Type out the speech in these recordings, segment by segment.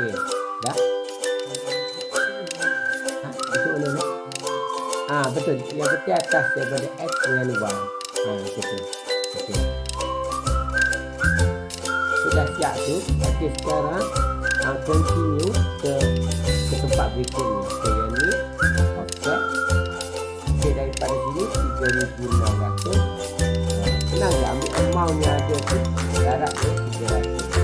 Okey. Dah? Betul mana nak? Betul. Yang ketiga atas daripada X dengan Y. Betul. Okey. Sudah siap tu. Okey, sekarang continue ke tempat berikutnya. Okey, yang ni offset. Okey, daripada sini 3,600. Senang je ambil amount yang ada tu. Darab dia 300.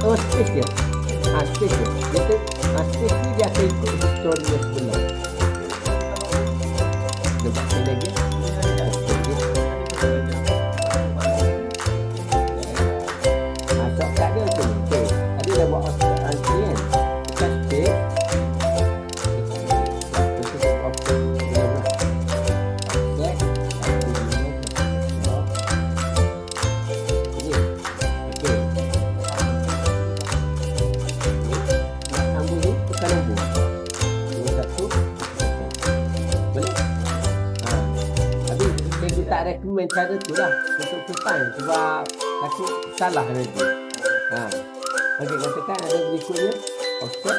Space dia. Space dia. Space ni dia akan ikut story yang sebenar. Nampak saya lagi? Shortcut dia macam ni. Okay. Tadi dah buat offset nanti kan. Tekan space. Recommend cara tu lah untuk first time sebab takut salah nanti. Okey, katakan ada berikutnya offset.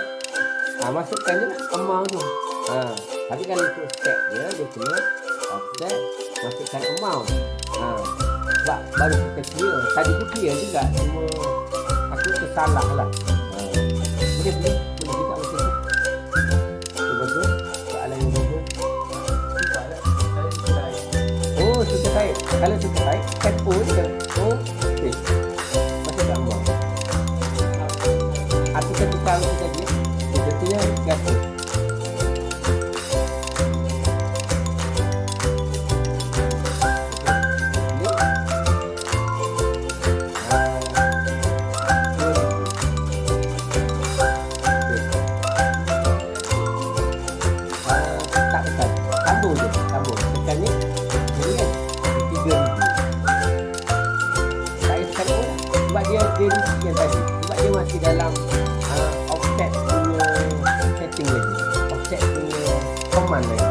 Masukkan je lah amount tu. Tapi kalau untuk step dia kena offset, masukkan amount. Sebab baru kita clear. Tadi tu clear juga, cuma aku tersalah lah. Boleh kita macam tu. Betul. Soalan yang bagus. Suka tarik. Kalau suka tarik, tekan O je. Okey. Masukkan amount. Aku ketukar tu tadi. Sebetulnya gata. Tak tekan. Sambung je. Sambung. Tekannya. Dia risky yang tadi sebab dia masih dalam offset punya setting lagi, offset punya command lagi.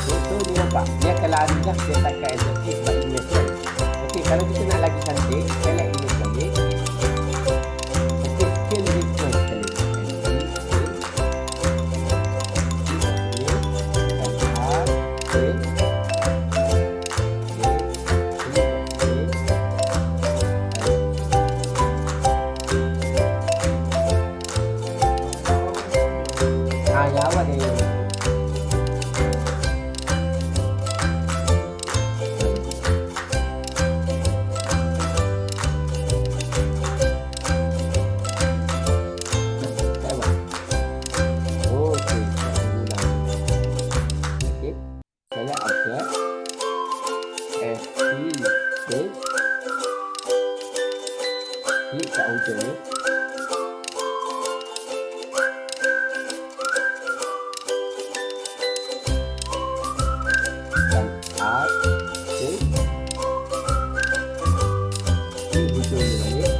So dia nampak dia akan lari dah, dia takkan enter key sebab image kan. Okey, kalau kita nak lagi cantik, select image balik. Okey, scale difference sekali. Klik kat hujung ni. Dan R, okay. Klik hujung ni balik.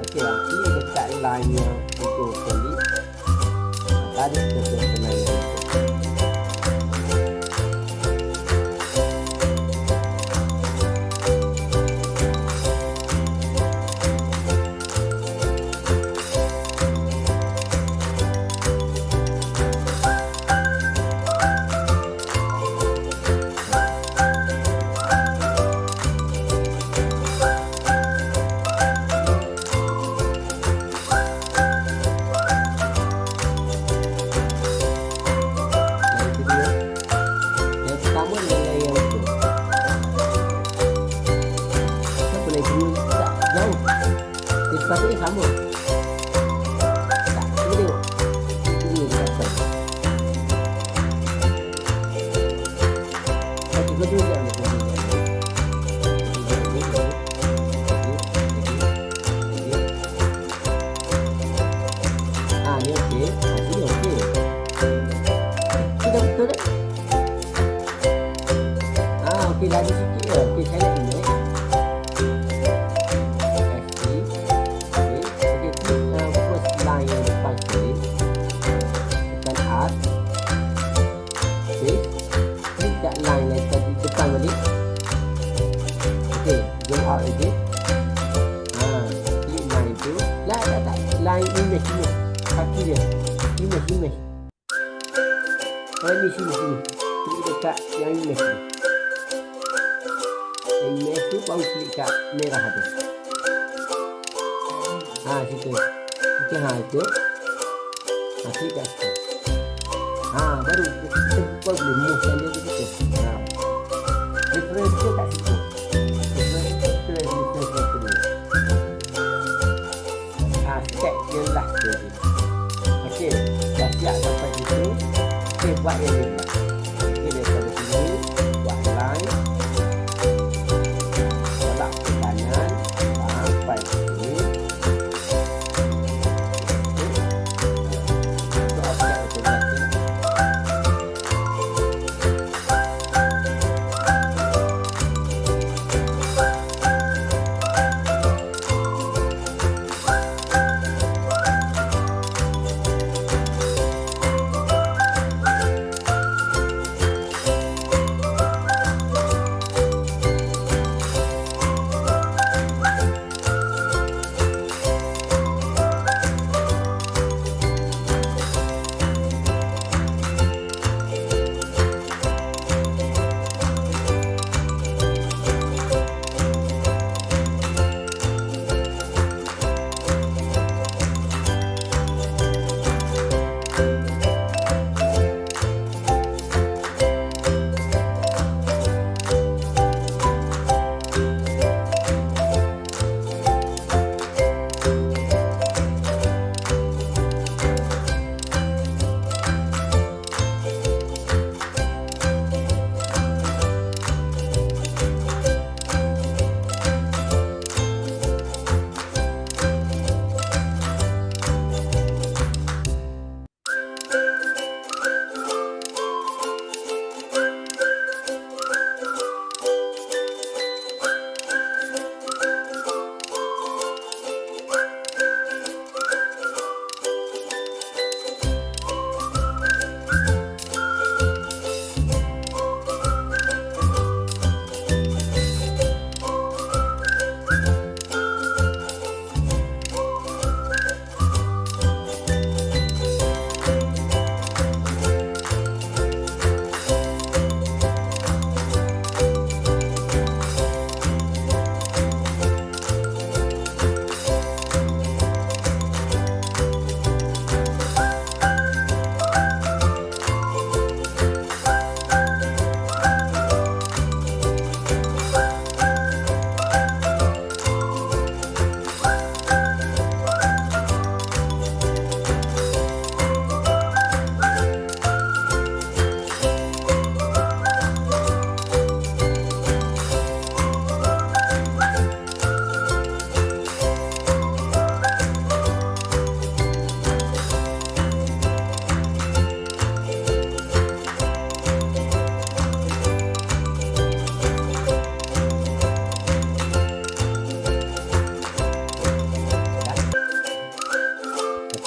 Okey lah, klik dekat line yang untuk solid. Tarik ke sebenarnya. jauh. Sepatutnya sama. Tak, cuba tengok. Ini dia kata. Okey, betul je. Ni okey. Ini okey. Sudah betul tak? Okey, lagi sikit je. Okey, saya nak ini. Line image ni. Kaki dia. Image. Ini sini. Klik dekat yang image ni. Image tu baru klik kat merah tu. Situ. Okey, itu. Klik kat situ. Baru kita boleh move kan dia tu situ. Reference dia kat situ. Okey, dah siap sampai situ. Okey, buat yang ni. Okey, daripada sini buat line. Tolak ke kanan sampai sini. Itu objek otomatik.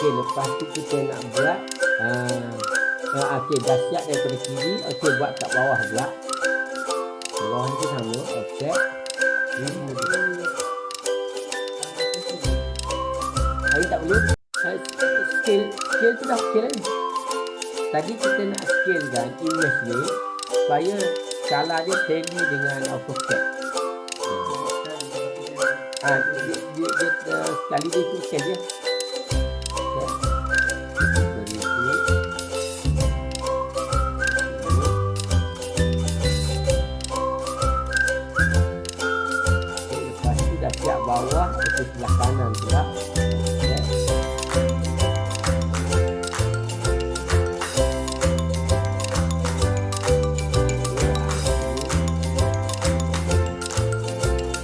Lepas tu kita nak buat okey, dah siap daripada kiri. Okey, buat kat bawah pula. Bawah tu sama, offset. Hari tak perlu. Scale tu dah okey lagi. Tadi kita nak scale kan image ni supaya skala dia tally dengan AutoCAD. Dia sekali dia tu scale dia. bawah itu sebelah kanan pula. Ya.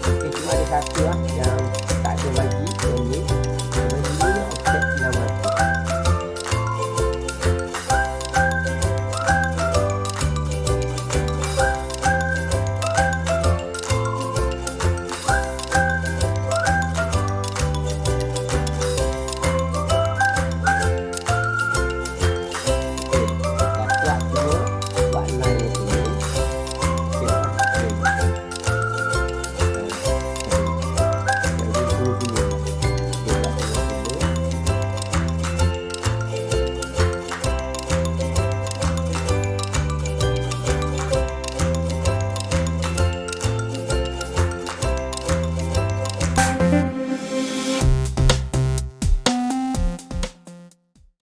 Okey, cuma ada satu lah.